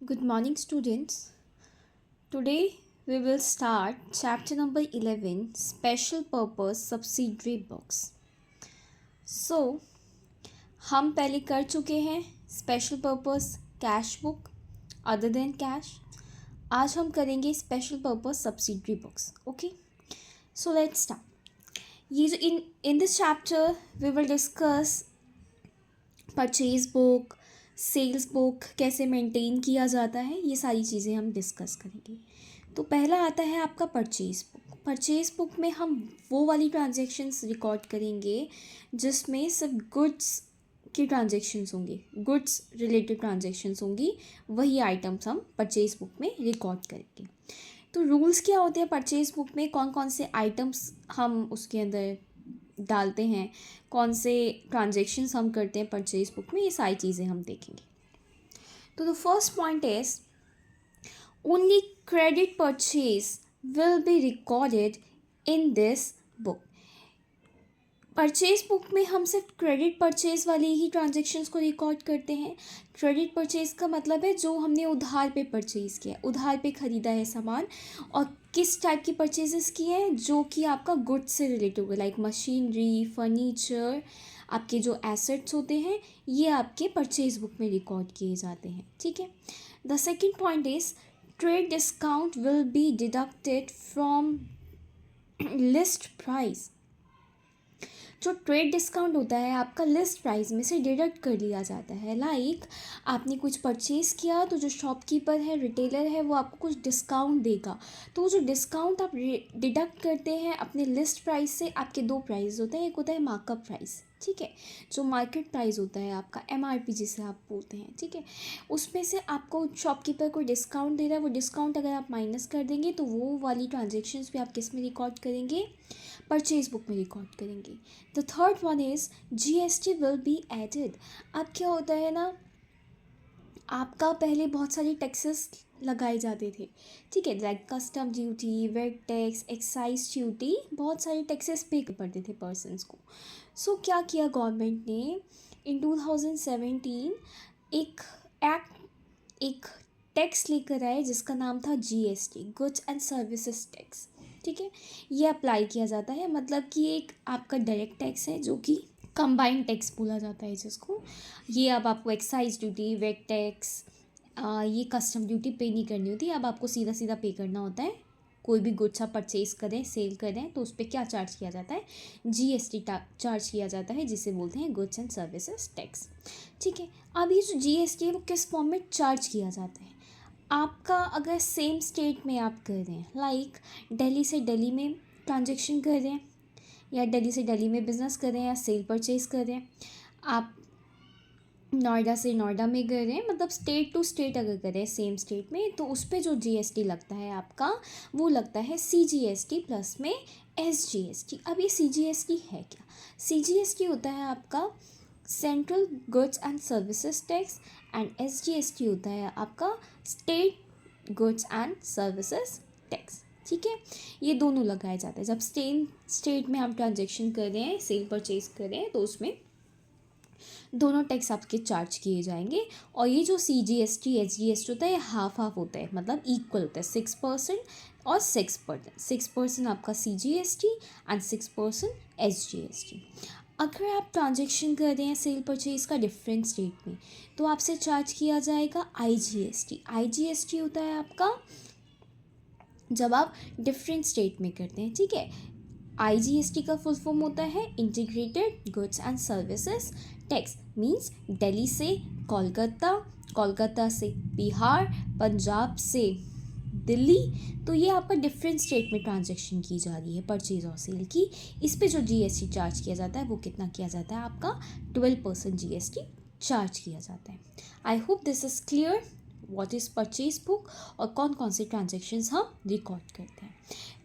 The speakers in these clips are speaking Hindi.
Good morning, students. Today we will start chapter number 11 Special Purpose Subsidiary Books. So, हम पहले कर चुके हैं special purpose cash book other than cash. आज हम करेंगे special purpose subsidiary books. Okay, so let's start. ये जो in this chapter we will discuss purchase book, sales book कैसे मेंटेन किया जाता है, ये सारी चीज़ें हम डिस्कस करेंगे. तो पहला आता है आपका परचेज बुक. परचेज बुक में हम वो वाली ट्रांजेक्शन्स रिकॉर्ड करेंगे जिसमें सिर्फ गुड्स की ट्रांजेक्शन्स होंगी, गुड्स रिलेटेड ट्रांजेक्शन्स होंगी. वही आइटम्स हम परचेज बुक में रिकॉर्ड करेंगे. तो रूल्स क्या होते हैं परचेज बुक में, कौन कौन से आइटम्स हम उसके अंदर डालते हैं, कौन से ट्रांजेक्शन्स हम करते हैं परचेज बुक में, ये सारी चीज़ें हम देखेंगे. तो the first point is only credit purchase will be recorded in this book. Purchase book में हम सिर्फ क्रेडिट परचेज वाली ही ट्रांजेक्शन्स को रिकॉर्ड करते हैं. क्रेडिट परचेज का मतलब है जो हमने उधार पे परचेज़ किया, उधार पे ख़रीदा है सामान. और किस टाइप की परचेजेस की हैं, जो कि आपका गुड्स से रिलेटेड होगा, लाइक मशीनरी, फर्नीचर, आपके जो एसेट्स होते हैं ये आपके परचेज बुक में रिकॉर्ड किए जाते हैं. ठीक है. The second point is trade discount will be deducted from list price. जो ट्रेड डिस्काउंट होता है आपका लिस्ट प्राइस में से डिडक्ट कर लिया जाता है. लाइक आपने कुछ परचेज़ किया तो जो शॉपकीपर है, रिटेलर है, वो आपको कुछ डिस्काउंट देगा. तो जो डिस्काउंट आप डिडक्ट करते हैं अपने लिस्ट प्राइस से, आपके दो प्राइस होते हैं. एक होता है मार्कअप प्राइस, ठीक है, जो मार्केट प्राइस होता है आपका, एमआरपी जिसे आप बोलते हैं. ठीक है, उसमें से आपको शॉपकीपर को डिस्काउंट दे रहा है. वो डिस्काउंट अगर आप माइनस कर देंगे तो वो वाली ट्रांजेक्शन्स भी आप किस में रिकॉर्ड करेंगे, परचेज बुक में रिकॉर्ड करेंगे. The third one is GST will be added. अब क्या होता है ना, आपका पहले बहुत सारे टैक्सेस लगाए जाते थे. ठीक है, like custom duty, VAT tax, excise duty, बहुत सारे टैक्सेस पे पड़ते थे पर्सनस को. सो क्या किया गवर्नमेंट ने इन 2017, एक एक्ट, एक टैक्स लेकर आए जिसका नाम था GST, goods and services tax. ठीक है, ये अप्लाई किया जाता है, मतलब कि एक आपका डायरेक्ट टैक्स है जो कि कंबाइंड टैक्स बोला जाता है जिसको. ये अब आपको एक्साइज ड्यूटी, वेट टैक्स, ये कस्टम ड्यूटी पे नहीं करनी होती. अब आपको सीधा सीधा पे करना होता है. कोई भी गुड्स आप परचेज़ करें, सेल करें, तो उस पर क्या चार्ज किया जाता है, जीएसटी चार्ज किया जाता है, जिसे बोलते हैं गुड्स एंड सर्विसेज टैक्स. ठीक है, अब ये जो जीएसटी है वो किस फॉर्म में चार्ज किया जाता है. आपका अगर सेम स्टेट में आप कर रहे हैं, लाइक दिल्ली से दिल्ली में ट्रांजेक्शन कर रहे हैं, या दिल्ली से दिल्ली में बिज़नेस कर रहे हैं, या सेल परचेज़ कर रहे हैं, आप नोएडा से नोएडा में कर रहे हैं, मतलब स्टेट टू स्टेट अगर कर रहे हैं सेम स्टेट में, तो उस पर जो जीएसटी लगता है आपका, वो लगता है सीजीएसटी प्लस में एसजीएसटी. अब ये सीजीएसटी है क्या, सीजीएसटी होता है आपका central goods and services tax, and SGST होता है आपका state goods and services tax. ठीक है, ये दोनों लगाए जाते हैं जब सेम स्टेट में हम ट्रांजेक्शन कर रहे हैं, सेल परचेज कर रहे हैं, तो उसमें दोनों टैक्स आपके चार्ज किए जाएंगे. और ये जो सीजीएसटी एसजीएसटी होता है ये हाफ हाफ होता है, मतलब इक्वल होता है, 6% और 6%. 6% आपका सीजीएसटी एंड 6% एसजीएसटी. अगर आप ट्रांजेक्शन कर रहे हैं सेल परचेज का डिफरेंट स्टेट में, तो आपसे चार्ज किया जाएगा आईजीएसटी. आईजीएसटी होता है आपका जब आप डिफरेंट स्टेट में करते हैं. ठीक है, आईजीएसटी का फुल फॉर्म होता है integrated goods and services tax. Means Delhi से कोलकाता, कोलकाता से बिहार, पंजाब से दिल्ली, तो ये आपका डिफरेंट स्टेट में ट्रांजेक्शन की जा रही है परचेज और सेल की. इस पे जो जीएसटी चार्ज किया जाता है वो कितना किया जाता है, आपका 12% जीएसटी चार्ज किया जाता है. I hope this is clear what is purchase book और कौन कौन से ट्रांजेक्शन्स हम रिकॉर्ड करते हैं.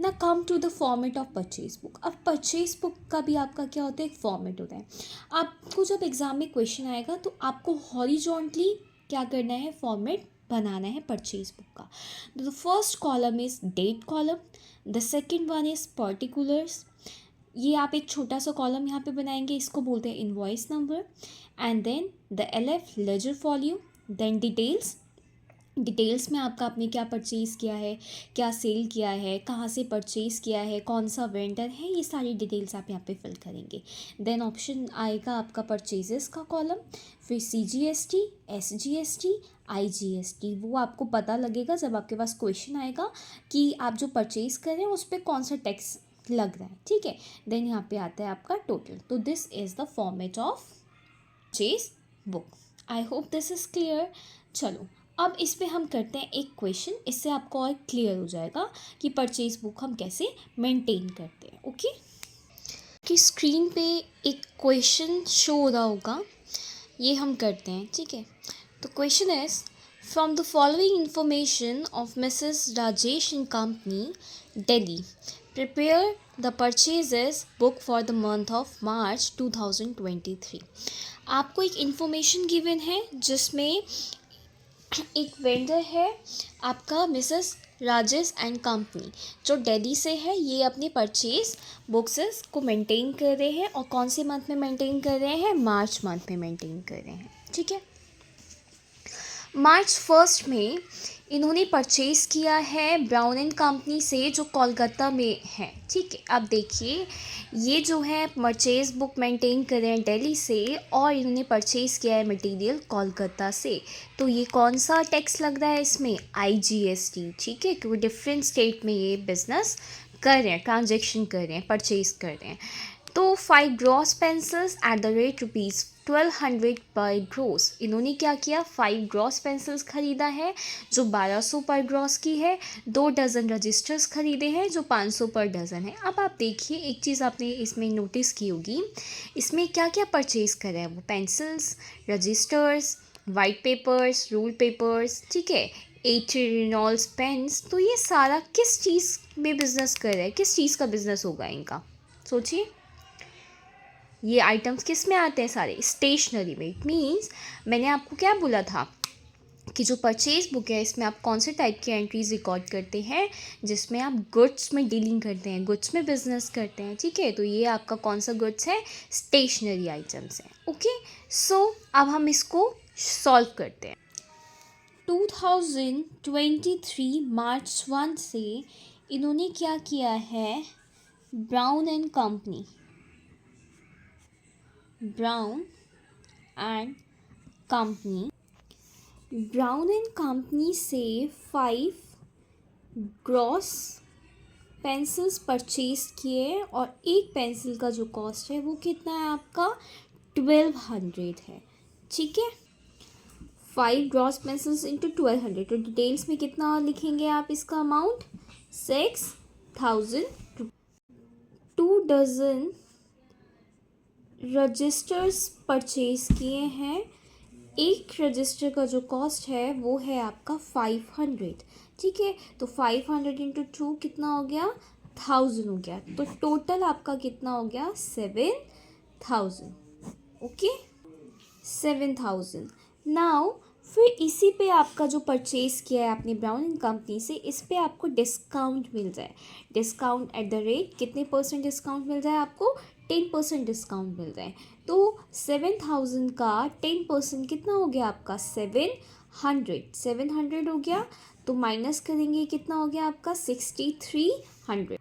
ना come to the format of purchase book. अब परचेज बुक का भी आपका क्या होता है, एक फॉर्मेट होता है. आपको जब एग्ज़ाम में क्वेश्चन आएगा तो आपको हॉरिजॉन्टली क्या करना है, फॉर्मेट बनाना है परचेज बुक का. The first column is date column, the second one is particulars. ये आप एक छोटा सा कॉलम यहाँ पे बनाएंगे, इसको बोलते हैं invoice number. And then the L F ledger volume, then details, details में आपने क्या परचेज़ किया है, क्या सेल किया है, कहाँ से परचेज़ किया है, कौन सा वेंडर है, ये सारी डिटेल्स आप यहाँ पे फिल करेंगे। देन ऑप्शन आएगा आपका परचेजेस का कॉलम, फिर CGST, SGST, IGST। वो आपको पता लगेगा जब आपके पास क्वेश्चन आएगा कि आप जो परचेज़ कर रहे हैं उस पर कौन सा टैक्स लग रहा है, ठीक है। देन यहाँ पे आता है आपका टोटल। तो this is the format of purchase book. I hope this is clear. चलो अब इस पे हम करते हैं एक क्वेश्चन, इससे आपको और क्लियर हो जाएगा कि परचेज बुक हम कैसे मेंटेन करते हैं। ओके, कि स्क्रीन पे एक क्वेश्चन शो हो रहा होगा, ये हम करते हैं, ठीक है। तो question is from the following information of Mrs Rajesh and company Delhi, prepare the purchases book for the month of March 2023। आपको एक इन्फॉर्मेशन गिवन है जिसमें एक वेंडर है आपका मिसेस राजेश एंड कंपनी जो दिल्ली से है, ये अपनी परचेज बुक्सेस को मेंटेन कर रहे हैं और कौन से मंथ में मेंटेन कर रहे हैं, मार्च मंथ में मेंटेन कर रहे हैं, ठीक है। मार्च 1 में इन्होंने परचेज़ किया है ब्राउन एंड कंपनी से जो कोलकाता में है, ठीक है। अब देखिए ये जो है परचेज़ बुक मेंटेन कर रहे हैं दिल्ली से और इन्होंने परचेज़ किया है मटेरियल कोलकाता से, तो ये कौन सा टैक्स लग रहा है इसमें, IGST, ठीक है, क्योंकि डिफरेंट स्टेट में ये बिजनेस कर रहे हैं, ट्रांजेक्शन कर रहे हैं, परचेज़ कर रहे हैं। तो 5 gross pencils at the rate ₹1200 पर ग्रॉस, इन्होंने क्या किया, 5 ग्रॉस पेंसिल्स खरीदा है जो 1200 पर ग्रॉस की है, 2 डज़न रजिस्टर्स खरीदे हैं जो 500 पर डज़न है। अब आप देखिए एक चीज़ आपने इसमें नोटिस की होगी, इसमें क्या क्या परचेज़ कर रहे हैं वो, pencils, registers, white papers, rule papers, ठीक है, 80 रेनॉल्ड्स पेन्स। तो ये सारा किस चीज़ में बिज़नेस कर रहे हैं, किस चीज़ का बिज़नेस होगा इनका, सोचिए। ये आइटम्स किस में आते हैं, सारे स्टेशनरी में। इट मीन्स मैंने आपको क्या बोला था कि जो परचेज बुक है इसमें आप कौन से टाइप की एंट्रीज रिकॉर्ड करते हैं, जिसमें आप गुड्स में डीलिंग करते हैं, गुड्स में बिजनेस करते हैं, ठीक है। तो ये आपका कौन सा गुड्स है, स्टेशनरी आइटम्स है। ओके, सो अब हम इसको सॉल्व करते हैं। 2023 मार्च 1 से इन्होंने क्या किया है, brown and company, brown and company से 5 ग्रॉस पेंसिल्स परचेज किए और एक पेंसिल का जो कॉस्ट है वो कितना है आपका, 1200 है, ठीक है। 5 ग्रॉस पेंसिल्स इंटू 1200, तो डिटेल्स में कितना लिखेंगे आप इसका अमाउंट, 6000। 2 डज़न रजिस्टर्स परचेज किए हैं, एक रजिस्टर का जो कॉस्ट है वो है आपका 500, ठीक है। तो 500 इंटू 2 कितना हो गया, 1000 हो गया। तो टोटल आपका कितना हो गया, 7000। ओके, 7000। नाउ फिर इसी पे आपका जो परचेज़ किया है आपने ब्राउन एंड कंपनी से, इस पे आपको डिस्काउंट मिल जाए। डिस्काउंट एट द रेट कितने परसेंट डिस्काउंट मिल जाए आपको, 10% डिस्काउंट मिल जाए। तो 7000 का 10% कितना हो गया आपका, 700 हो गया। तो माइनस करेंगे कितना हो गया आपका, 6300।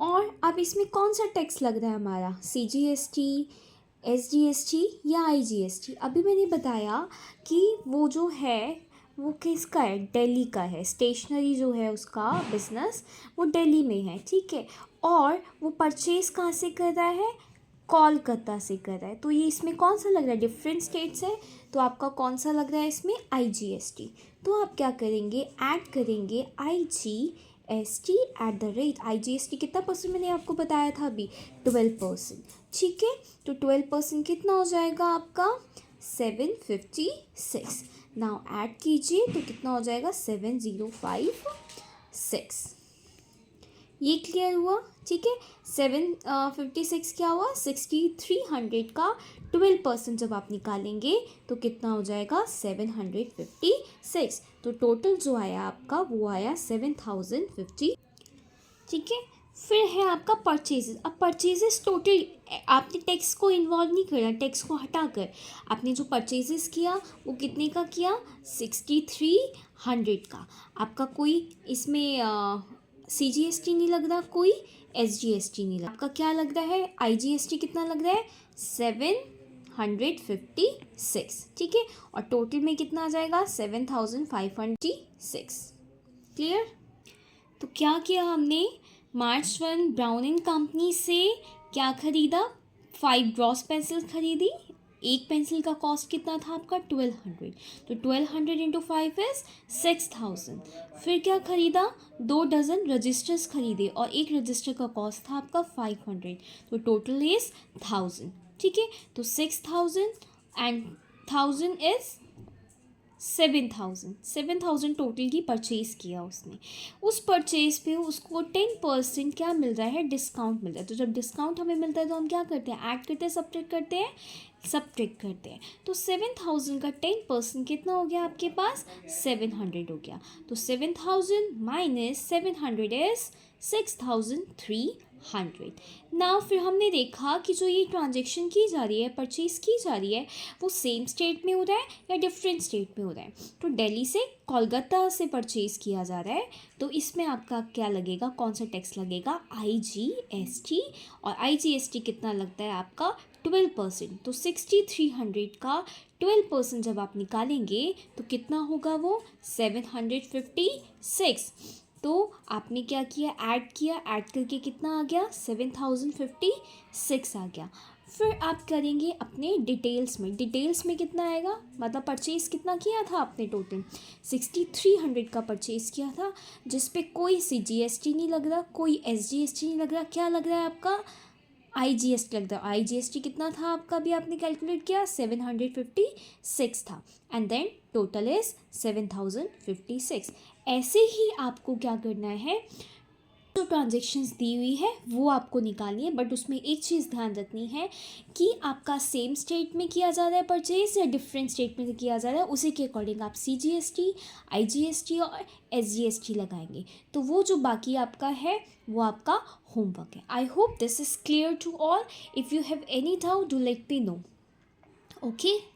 और अब इसमें कौन सा टैक्स लग रहा है हमारा, CGST, SGST या IGST। अभी मैंने बताया कि वो जो है वो किसका है, दिल्ली का है, स्टेशनरी जो है उसका बिजनेस वो दिल्ली में है, ठीक है। और वो परचेज कहाँ से कर रहा है, कोलकाता से कर रहा है। तो ये इसमें कौन सा लग रहा है, डिफरेंट स्टेट्स है, तो आपका कौन सा लग रहा है इसमें, IGST। तो आप क्या करेंगे, ऐड करेंगे IGST at the rate, IGST कितना परसेंट मैंने आपको बताया था अभी, 12%, ठीक है। तो 12% कितना हो जाएगा आपका, 756। नाउ ऐड कीजिए तो कितना हो जाएगा, 7056। ये क्लियर हुआ, ठीक है। 756 क्या हुआ, 6300 का 12% जब आप निकालेंगे तो कितना हो जाएगा, 756। तो टोटल जो आया आपका वो आया 7050, ठीक है। फिर है आपका परचेजेस। अब परचेजेस टोटल आपने टैक्स को इन्वॉल्व नहीं किया, टैक्स को हटाकर आपने जो परचेजेस किया वो कितने का किया, 6300 का। आपका कोई इसमें CGST नहीं लग रहा, कोई SGST नहीं लग, आपका क्या लग रहा है, IGST कितना लग रहा है, 756, ठीक है। और टोटल में कितना आ जाएगा, 7556। क्लियर। तो क्या किया हमने, मार्च 1 ब्राउन एंड कंपनी से क्या खरीदा, 5 ग्रॉस पेंसिल खरीदी। एक पेंसिल का कॉस्ट कितना था आपका, 1200, तो 1200 इंटू 5 इज 6000। फिर क्या खरीदा, 2 डज़न रजिस्टर्स खरीदे और एक रजिस्टर का कॉस्ट था आपका 500, तो टोटल इज 1000, ठीक है। तो 6000 एंड 1000 इज 7000 टोटल की परचेज़ किया उसने। उस परचेज़ पे उसको 10% क्या मिल रहा है, डिस्काउंट मिल रहा है। तो जब डिस्काउंट हमें मिलता है तो हम क्या करते हैं, ऐड करते हैं, सब्ट्रैक्ट करते हैं। तो 7000 का 10% कितना हो गया आपके पास, 700 हो गया। तो 7000 माइनस 700 इज 6300। नाउ फिर हमने देखा कि जो ये ट्रांजेक्शन की जा रही है, परचेज़ की जा रही है, वो सेम स्टेट में हो रहा है या डिफरेंट स्टेट में हो रहा है। तो दिल्ली से कोलकाता से परचेज़ किया जा रहा है, तो इसमें आपका क्या लगेगा, कौन सा टैक्स लगेगा, IGST। और IGST कितना लगता है आपका, 12%। तो 6300 का 12% जब आप निकालेंगे तो कितना होगा वो, 756। तो आपने क्या किया, ऐड किया, ऐड करके कितना आ गया, 7056 आ गया। फिर आप करेंगे अपने डिटेल्स में कितना आएगा, मतलब परचेज़ कितना किया था आपने, टोटल 6300 का परचेज़ किया था, जिस पे कोई CGST नहीं लग रहा, कोई SGST नहीं लग रहा, क्या लग रहा है आपका, IGST लग रहा है। IGST कितना था आपका, भी आपने कैलकुलेट किया, 756 था, एंड देन टोटल इज 7056। ऐसे ही आपको क्या करना है, जो ट्रांजेक्शन्स दी हुई है वो आपको निकालनी है, बट उसमें एक चीज़ ध्यान रखनी है कि आपका सेम स्टेट में किया जा रहा है परचेज या डिफरेंट स्टेट में किया जा रहा है, उसी के अकॉर्डिंग आप CGST, IGST और SGST लगाएंगे। तो वो जो बाकी आपका है वो आपका होमवर्क है। I hope this is clear to all. If you have any doubt do let me know. Okay.